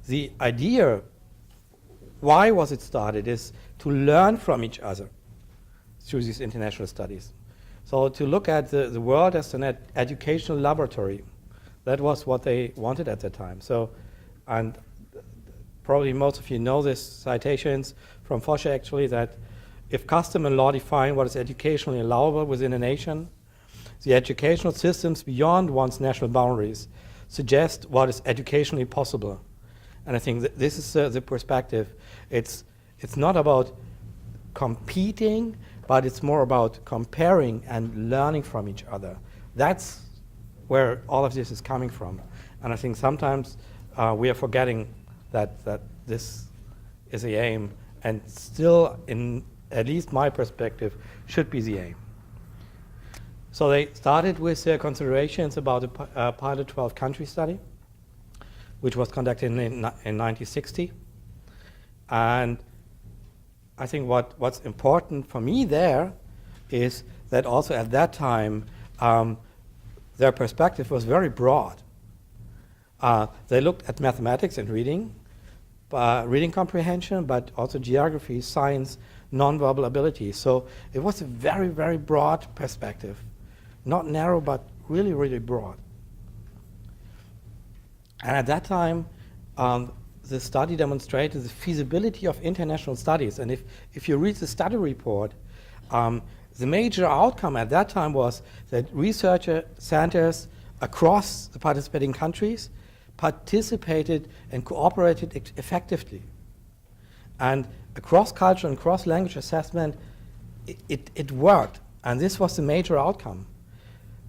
the idea, why was it started, is to learn from each other through these international studies. So to look at the world as an educational laboratory, that was what they wanted at the time. So, and probably most of you know this citations from Fosche actually, that if custom and law define what is educationally allowable within a nation, the educational systems beyond one's national boundaries suggest what is educationally possible. And I think this is the perspective. It's not about competing, but it's more about comparing and learning from each other. That's where all of this is coming from. And I think sometimes we are forgetting that this is the aim, and still, in at least my perspective, should be the aim. So they started with their considerations about a pilot 12-country study, which was conducted in 1960. And I think what's important for me there is that also at that time, their perspective was very broad. They looked at mathematics and reading comprehension, but also geography, science, nonverbal ability. So it was a very, very broad perspective. Not narrow, but really, really broad. And at that time, the study demonstrated the feasibility of international studies. And if you read the study report, the major outcome at that time was that researcher centers across the participating countries participated and cooperated effectively. And a cross-cultural and cross-language assessment, it worked. And this was the major outcome.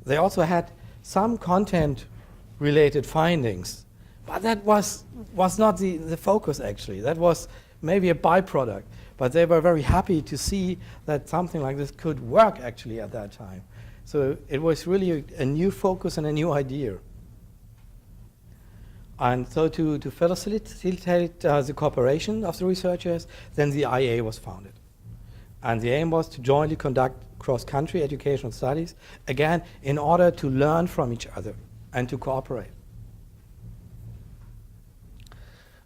They also had some content-related findings, but that was not the focus, actually. That was maybe a byproduct. But they were very happy to see that something like this could work, actually, at that time. So it was really a new focus and a new idea. And so to facilitate the cooperation of the researchers, then the IA was founded. And the aim was to jointly conduct cross-country educational studies, again, in order to learn from each other and to cooperate.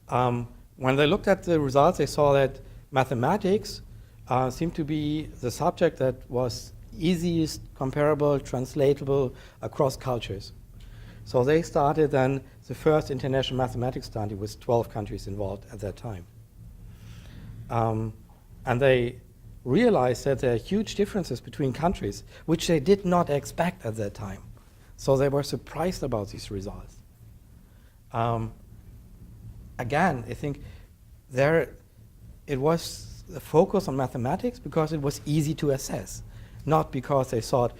When they looked at the results, they saw that mathematics seemed to be the subject that was easiest, comparable, translatable across cultures. So they started then the first international mathematics study with 12 countries involved at that time. And they realized that there are huge differences between countries, which they did not expect at that time. So they were surprised about these results. Again, I think it was the focus on mathematics because it was easy to assess, not because they thought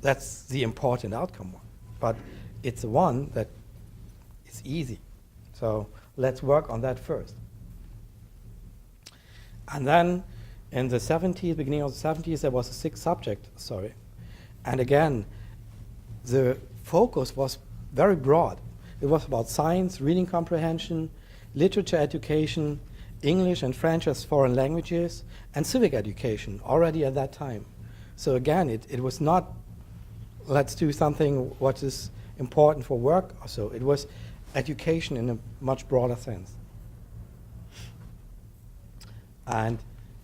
that's the important outcome one, but it's the one that is easy. So let's work on that first. And then in the 70s, beginning of the 70s, there was a sixth subject, And again, the focus was very broad. It was about science, reading comprehension, literature education, English and French as foreign languages, and civic education already at that time. So again, it was not, let's do something what is important for work or so. It was education in a much broader sense. And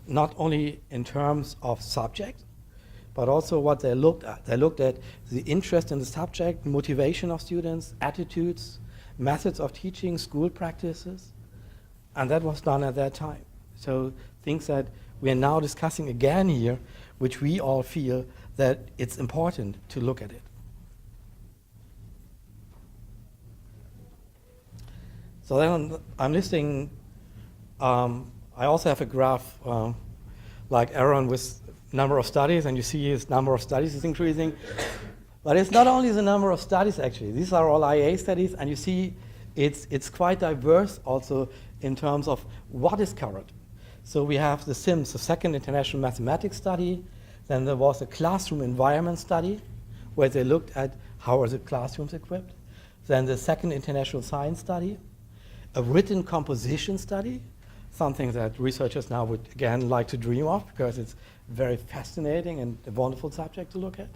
not only in terms of subject, but also what they looked at. They looked at the interest in the subject, motivation of students, attitudes, methods of teaching, school practices, and that was done at that time. So things that we are now discussing again here, which we all feel that it's important to look at it. So then I'm listing, I also have a graph like Aaron with number of studies, and you see his number of studies is increasing. But it's not only the number of studies, actually. These are all IA studies, and you see it's quite diverse also in terms of what is covered. So we have the SIMS, the Second International Mathematics Study. Then there was a classroom environment study, where they looked at how are the classrooms equipped. Then the Second International Science Study, a written composition study, something that researchers now would, again, like to dream of, because it's very fascinating and a wonderful subject to look at.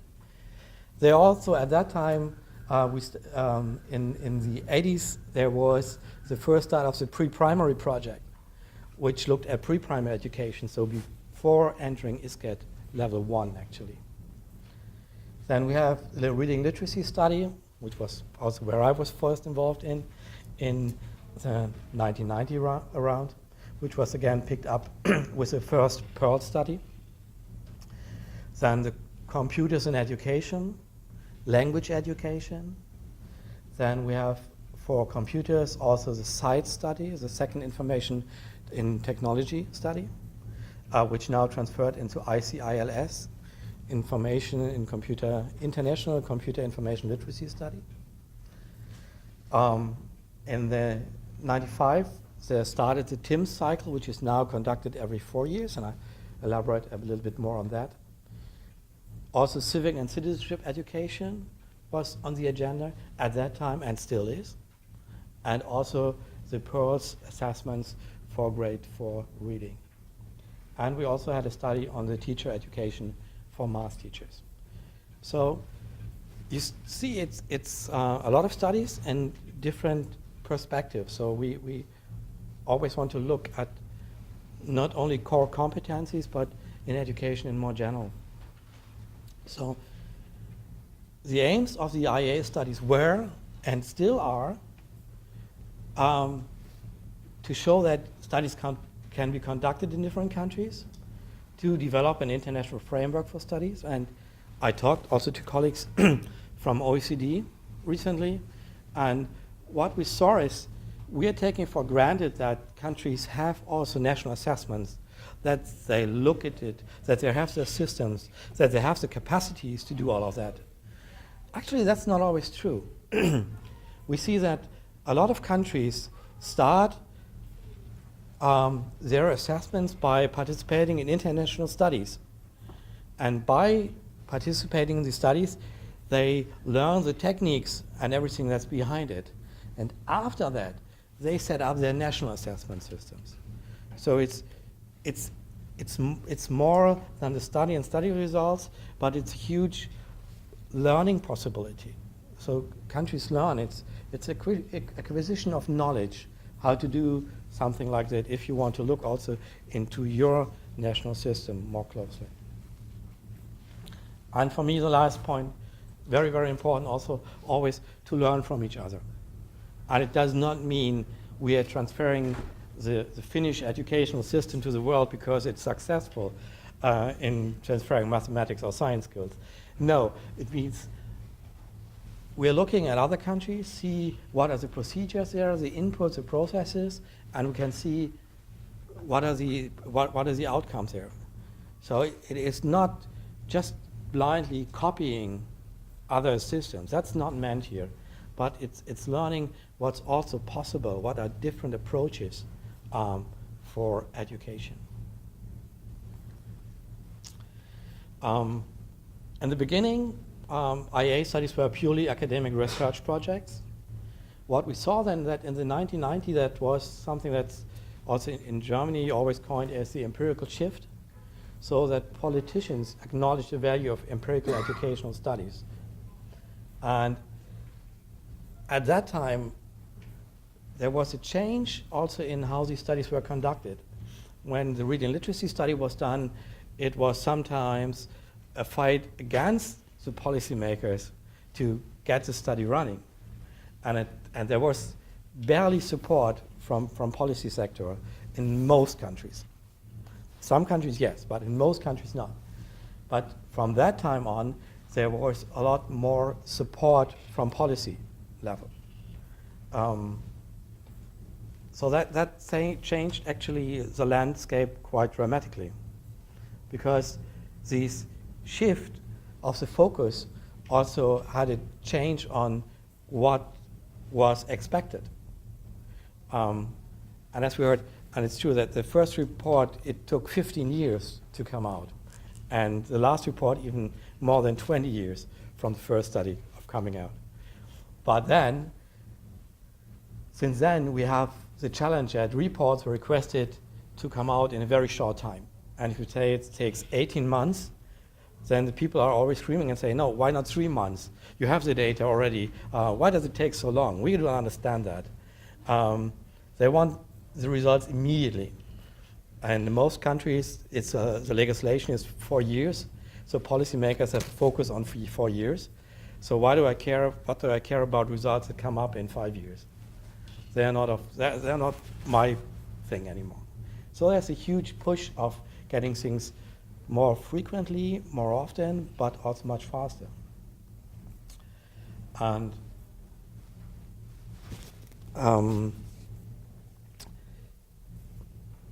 They also, at that time, In the 80s, there was the first start of the pre-primary project, which looked at pre-primary education, so before entering ISCED level 1, actually. Then we have the reading literacy study, which was also where I was first involved in the 1990 around, which was again picked up with the first Pearl study. Then the computers in education, language education. Then we have for computers also the SITE study, the second information in technology study, which now transferred into ICILS, information in international computer information literacy study. In the 95, they started the TIMS cycle, which is now conducted every 4 years, and I elaborate a little bit more on that. Also, civic and citizenship education was on the agenda at that time and still is. And also the Pearls assessments for grade 4 reading. And we also had a study on the teacher education for math teachers. So you see it's a lot of studies and different perspectives. So we always want to look at not only core competencies, but in education in more general. So the aims of the IA studies were, and still are, to show that studies can be conducted in different countries, to develop an international framework for studies. And I talked also to colleagues from OECD recently, and what we saw is we are taking for granted that countries have also national assessments, that they look at it, that they have the systems, that they have the capacities to do all of that. Actually, that's not always true. We see that a lot of countries start their assessments by participating in international studies. And by participating in the studies, they learn the techniques and everything that's behind it. And after that, they set up their national assessment systems. So it's more than the study and study results, but it's a huge learning possibility. So countries learn. It's acquisition of knowledge, how to do something like that if you want to look also into your national system more closely. And for me, the last point, very, very important also, always to learn from each other. And it does not mean we are transferring the Finnish educational system to the world because it's successful in transferring mathematics or science skills. No, it means we're looking at other countries, see what are the procedures there, the inputs, the processes, and we can see what are the outcomes there. So it is not just blindly copying other systems. That's not meant here. But it's learning what's also possible, what are different approaches for education. In the beginning, IA studies were purely academic research projects. What we saw then that in the 1990s, that was something that's also in Germany always coined as the empirical shift, so that politicians acknowledge the value of empirical educational studies. And at that time, there was a change also in how these studies were conducted. When the reading literacy study was done, it was sometimes a fight against the policymakers to get the study running. And there was barely support from policy sector in most countries. Some countries, yes, but in most countries, not. But from that time on, there was a lot more support from policy level. So that changed actually the landscape quite dramatically, because this shift of the focus also had a change on what was expected. And as we heard, and it's true that the first report, it took 15 years to come out. And the last report, even more than 20 years from the first study of coming out. But then, since then, we have the challenge that reports were requested to come out in a very short time. And if you say it takes 18 months, then the people are always screaming and say, no, why not 3 months? You have the data already. Why does it take so long? We don't understand that. They want the results immediately. And in most countries, the legislation is 4 years. So policymakers have focused on 4 years. So why do I care? What do I care about results that come up in 5 years? They're not my thing anymore. So there's a huge push of getting things more frequently, more often, but also much faster. And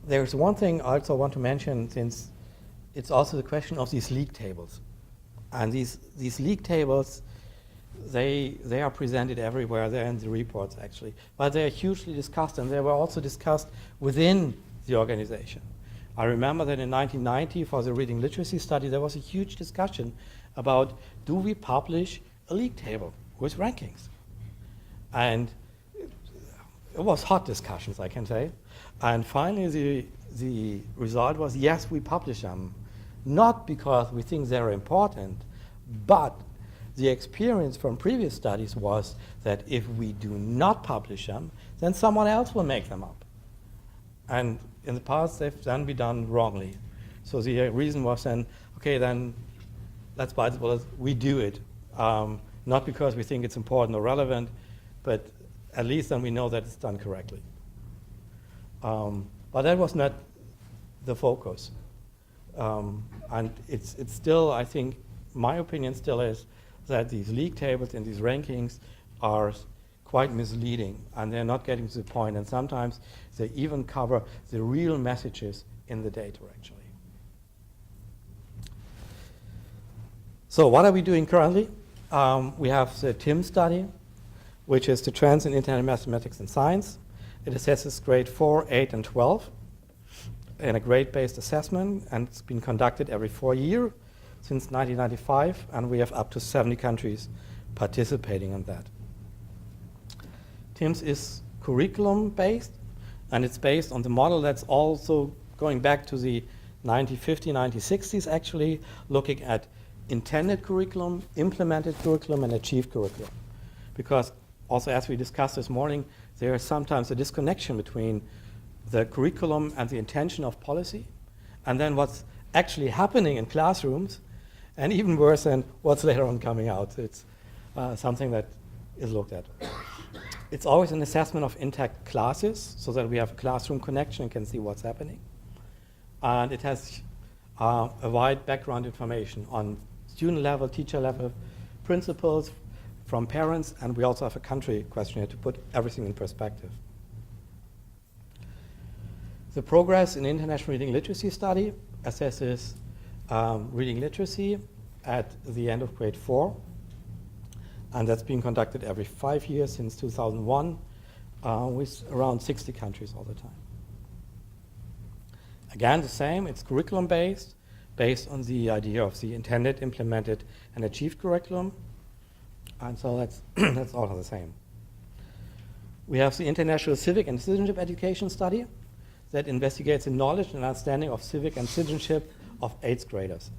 there's one thing I also want to mention, since it's also the question of these league tables. And these league tables, they are presented everywhere. They're in the reports, actually. But they're hugely discussed, and they were also discussed within the organization. I remember that in 1990, for the reading literacy study, there was a huge discussion about, do we publish a league table with rankings? And it was hot discussions, I can say. And finally, the result was, yes, we publish them. Not because we think they're important, but the experience from previous studies was that if we do not publish them, then someone else will make them up. And in the past, they've then been done wrongly. So the reason was then, okay, then let's bite the bullet. We do it, not because we think it's important or relevant, but at least then we know that it's done correctly. But that was not the focus. And it's still, I think, my opinion still is that these league tables and these rankings are quite misleading, and they're not getting to the point, and sometimes they even cover the real messages in the data, actually. So what are we doing currently? We have the TIM study, which is the Trends in Internet Mathematics and Science. It assesses grade 4, 8, and 12 in a grade-based assessment, and it's been conducted every 4 years since 1995, and we have up to 70 countries participating in that. TIMS is curriculum-based, and it's based on the model that's also going back to the 1950s, 1960s, actually, looking at intended curriculum, implemented curriculum, and achieved curriculum. Because also, as we discussed this morning, there is sometimes a disconnection between the curriculum and the intention of policy, and then what's actually happening in classrooms, and even worse than what's later on coming out. It's something that is looked at. It's always an assessment of intact classes, so that we have a classroom connection and can see what's happening. And it has a wide background information on student level, teacher level, principals, from parents, and we also have a country questionnaire to put everything in perspective. The progress in international reading literacy study assesses reading literacy at the end of grade 4. And that's been conducted every 5 years since 2001 with around 60 countries all the time. Again, the same, it's curriculum-based, based on the idea of the intended, implemented, and achieved curriculum. And so that's all the same. We have the International Civic and Citizenship Education Study that investigates the knowledge and understanding of civic and citizenship of 8th graders.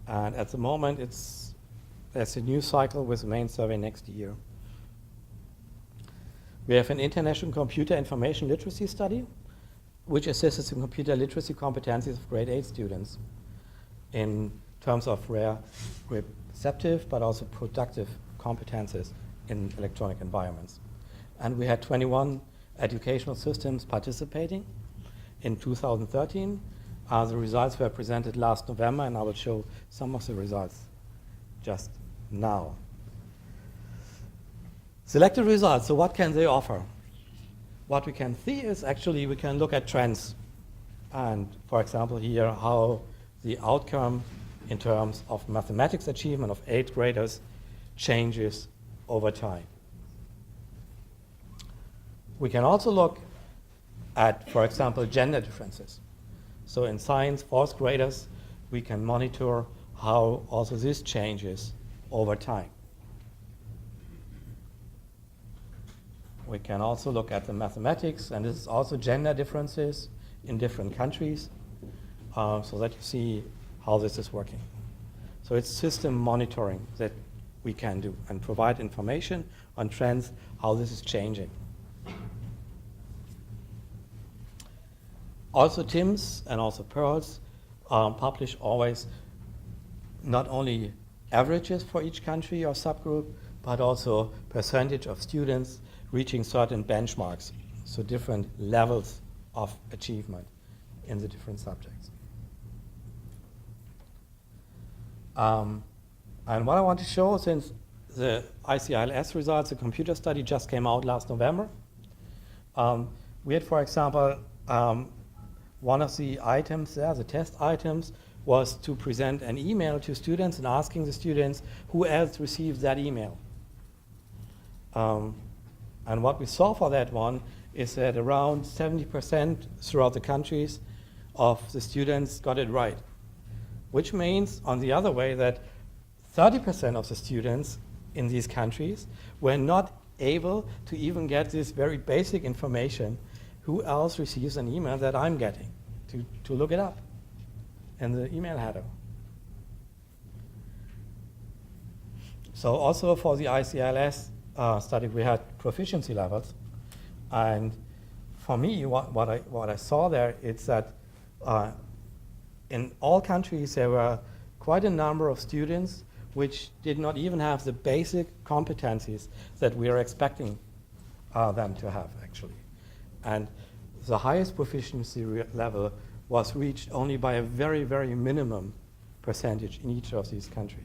And at the moment, there's a new cycle with the main survey next year. We have an International Computer Information Literacy Study, which assesses the computer literacy competencies of grade 8 students in terms of receptive but also productive competences in electronic environments. And we had 21 educational systems participating in 2013. The results were presented last November, and I will show some of the results just now. Selected results, so what can they offer? What we can see is actually we can look at trends. And for example here, how the outcome in terms of mathematics achievement of 8th graders changes over time. We can also look at, for example, gender differences. So in science, 4th graders, we can monitor how also this changes over time. We can also look at the mathematics, and this is also gender differences in different countries, so that you see how this is working. So it's system monitoring that we can do and provide information on trends, how this is changing. Also TIMSS and also PEARLS publish always not only averages for each country or subgroup, but also percentage of students reaching certain benchmarks, so different levels of achievement in the different subjects. And what I want to show, since the ICILS results, the computer study just came out last November, we had, for example, one of the items there, the test items, was to present an email to students and asking the students who else received that email. And what we saw for that one is that around 70% throughout the countries of the students got it right, which means, on the other way, that 30% of the students in these countries were not able to even get this very basic information. Who else receives an email that I'm getting, to look it up in the email header. So also for the ICILS study, we had proficiency levels. And for me, what I saw there is that in all countries, there were quite a number of students which did not even have the basic competencies that we are expecting them to have, actually. And the highest proficiency level was reached only by a very, very minimum percentage in each of these countries.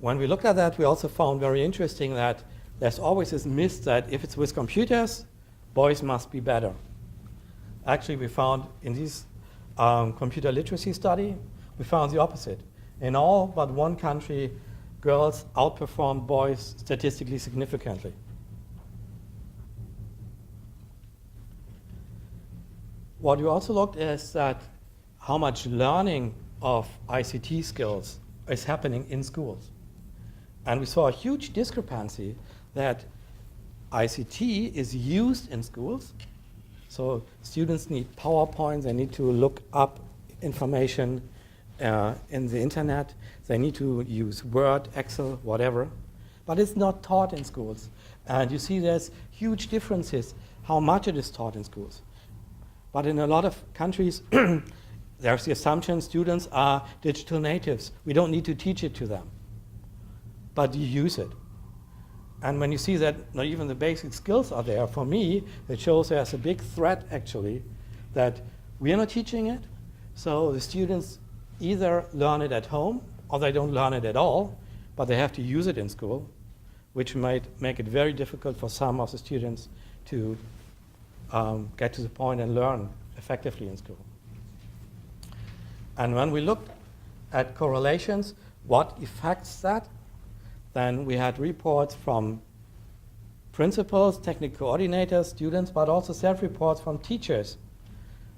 When we looked at that, we also found very interesting that there's always this myth that if it's with computers, boys must be better. Actually, we found in this computer literacy study, we found the opposite. In all but one country, girls outperformed boys statistically significantly. What we also looked at is that how much learning of ICT skills is happening in schools. And we saw a huge discrepancy that ICT is used in schools. So students need PowerPoint, they need to look up information in the internet, they need to use Word, Excel, whatever, but it's not taught in schools. And you see there's huge differences how much it is taught in schools. But in a lot of countries, there's the assumption students are digital natives. We don't need to teach it to them, but you use it. And when you see that not even the basic skills are there, for me, it shows there's a big threat, actually, that we are not teaching it. So the students either learn it at home or they don't learn it at all, but they have to use it in school, which might make it very difficult for some of the students to get to the point and learn effectively in school. And when we looked at correlations, what affects that, then we had reports from principals, technical coordinators, students, but also self-reports from teachers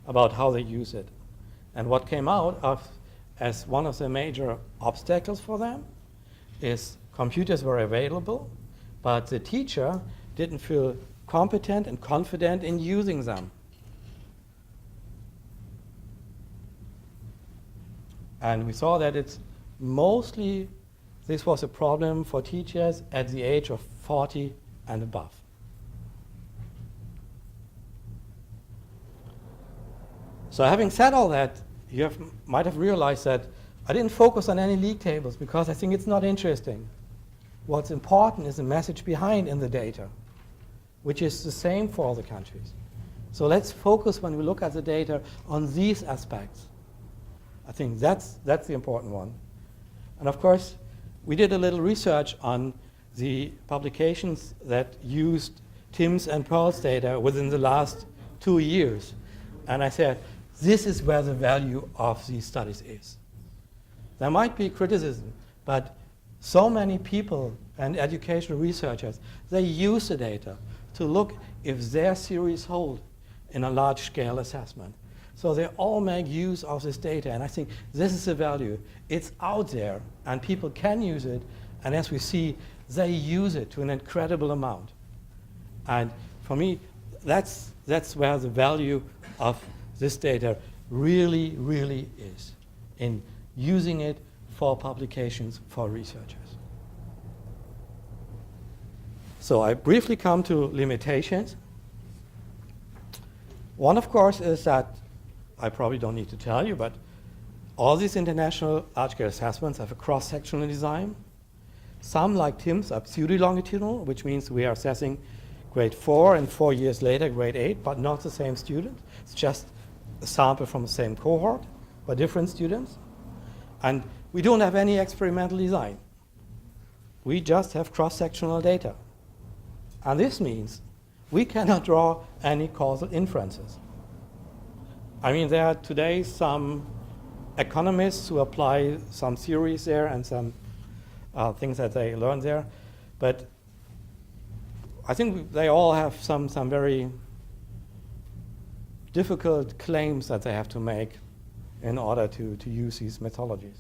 about how they use it. And what came out as one of the major obstacles for them is computers were available, but the teacher didn't feel competent and confident in using them. And we saw that it's mostly, this was a problem for teachers at the age of 40 and above. So having said all that, you might have realized that I didn't focus on any league tables because I think it's not interesting. What's important is the message behind in the data, which is the same for all the countries. So let's focus when we look at the data on these aspects. I think that's the important one. And of course, we did a little research on the publications that used TIMSS and PEARLS data within the last 2 years. And I said, this is where the value of these studies is. There might be criticism, but so many people and educational researchers, they use the data to look if their theories hold in a large-scale assessment. So they all make use of this data, and I think this is the value. It's out there, and people can use it, and as we see, they use it to an incredible amount. And for me, that's where the value of this data really, really is in using it for publications for researchers. So I briefly come to limitations. One, of course, is that I probably don't need to tell you, but all these international large-scale assessments have a cross-sectional design. Some, like TIMSS, are pseudo-longitudinal, which means we are assessing grade 4 and 4 years later grade 8, but not the same student. It's just a sample from the same cohort, but different students. And we don't have any experimental design. We just have cross-sectional data. And this means we cannot draw any causal inferences. I mean, there are today some economists who apply some theories there and some things that they learned there, but I think they all have some very difficult claims that they have to make in order to use these methodologies.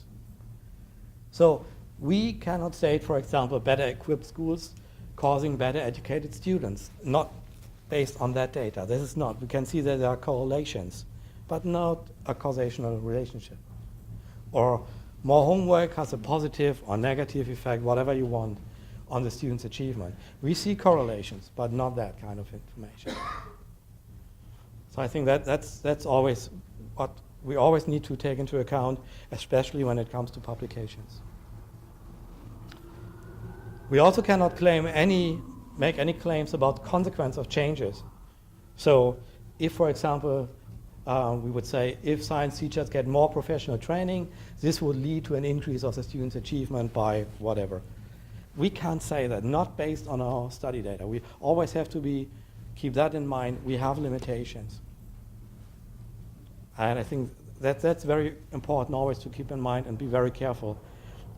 So we cannot state, for example, better equipped schools causing better educated students, not based on that data. This is not. We can see that there are correlations, but not a causational relationship. Or more homework has a positive or negative effect, whatever you want, on the student's achievement. We see correlations, but not that kind of information. So I think that's always what we always need to take into account, especially when it comes to publications. We also cannot make any claims about consequence of changes. So if, for example, we would say if science teachers get more professional training, this would lead to an increase of the students' achievement by whatever. We can't say that, not based on our study data. We always have to keep that in mind. We have limitations. And I think that's very important always to keep in mind and be very careful.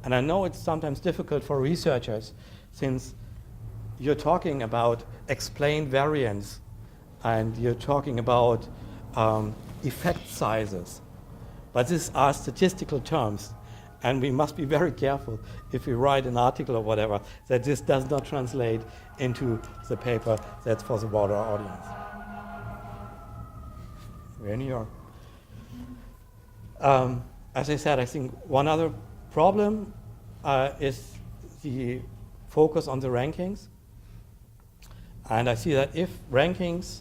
And I know it's sometimes difficult for researchers since you're talking about explained variance and you're talking about effect sizes. But these are statistical terms, and we must be very careful if we write an article or whatever that this does not translate into the paper that's for the broader audience. We're in New York. As I said, I think one other problem is the focus on the rankings. And I see that if rankings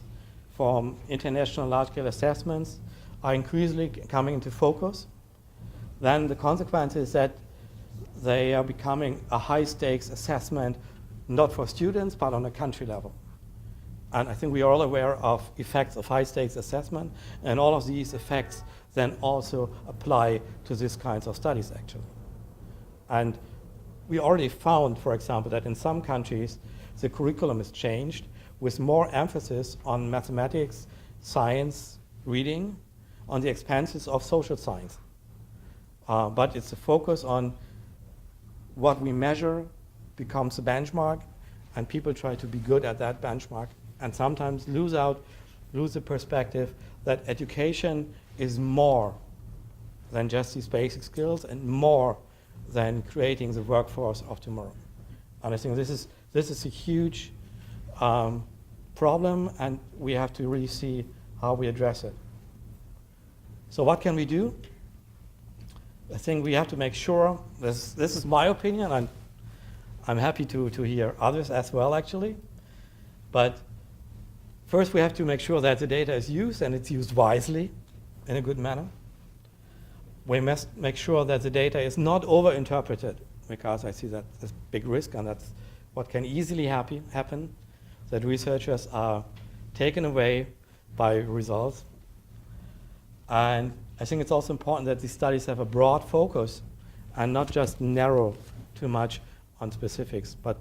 from international large-scale assessments are increasingly coming into focus, then the consequence is that they are becoming a high-stakes assessment, not for students, but on a country level. And I think we are all aware of effects of high-stakes assessment, and all of these effects then also apply to these kinds of studies, actually. And we already found, for example, that in some countries, the curriculum is changed with more emphasis on mathematics, science, reading, on the expenses of social science. But it's a focus on what we measure becomes a benchmark, and people try to be good at that benchmark, and sometimes lose the perspective that education is more than just these basic skills and more than creating the workforce of tomorrow. And I think this is a huge problem, and we have to really see how we address it. So what can we do? I think we have to make sure, this is my opinion, and I'm happy to hear others as well, actually. But first we have to make sure that the data is used, and it's used wisely in a good manner. We must make sure that the data is not overinterpreted, because I see that there's a big risk, and that's what can easily happen, that researchers are taken away by results. And I think it's also important that these studies have a broad focus and not just narrow too much on specifics. But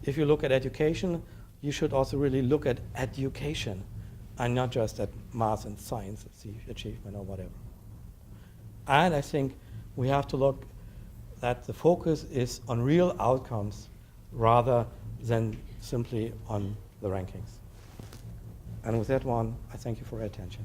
if you look at education, you should also really look at education and not just at math and science achievement or whatever. And I think we have to look that the focus is on real outcomes rather than simply on the rankings. And with that one, I thank you for your attention.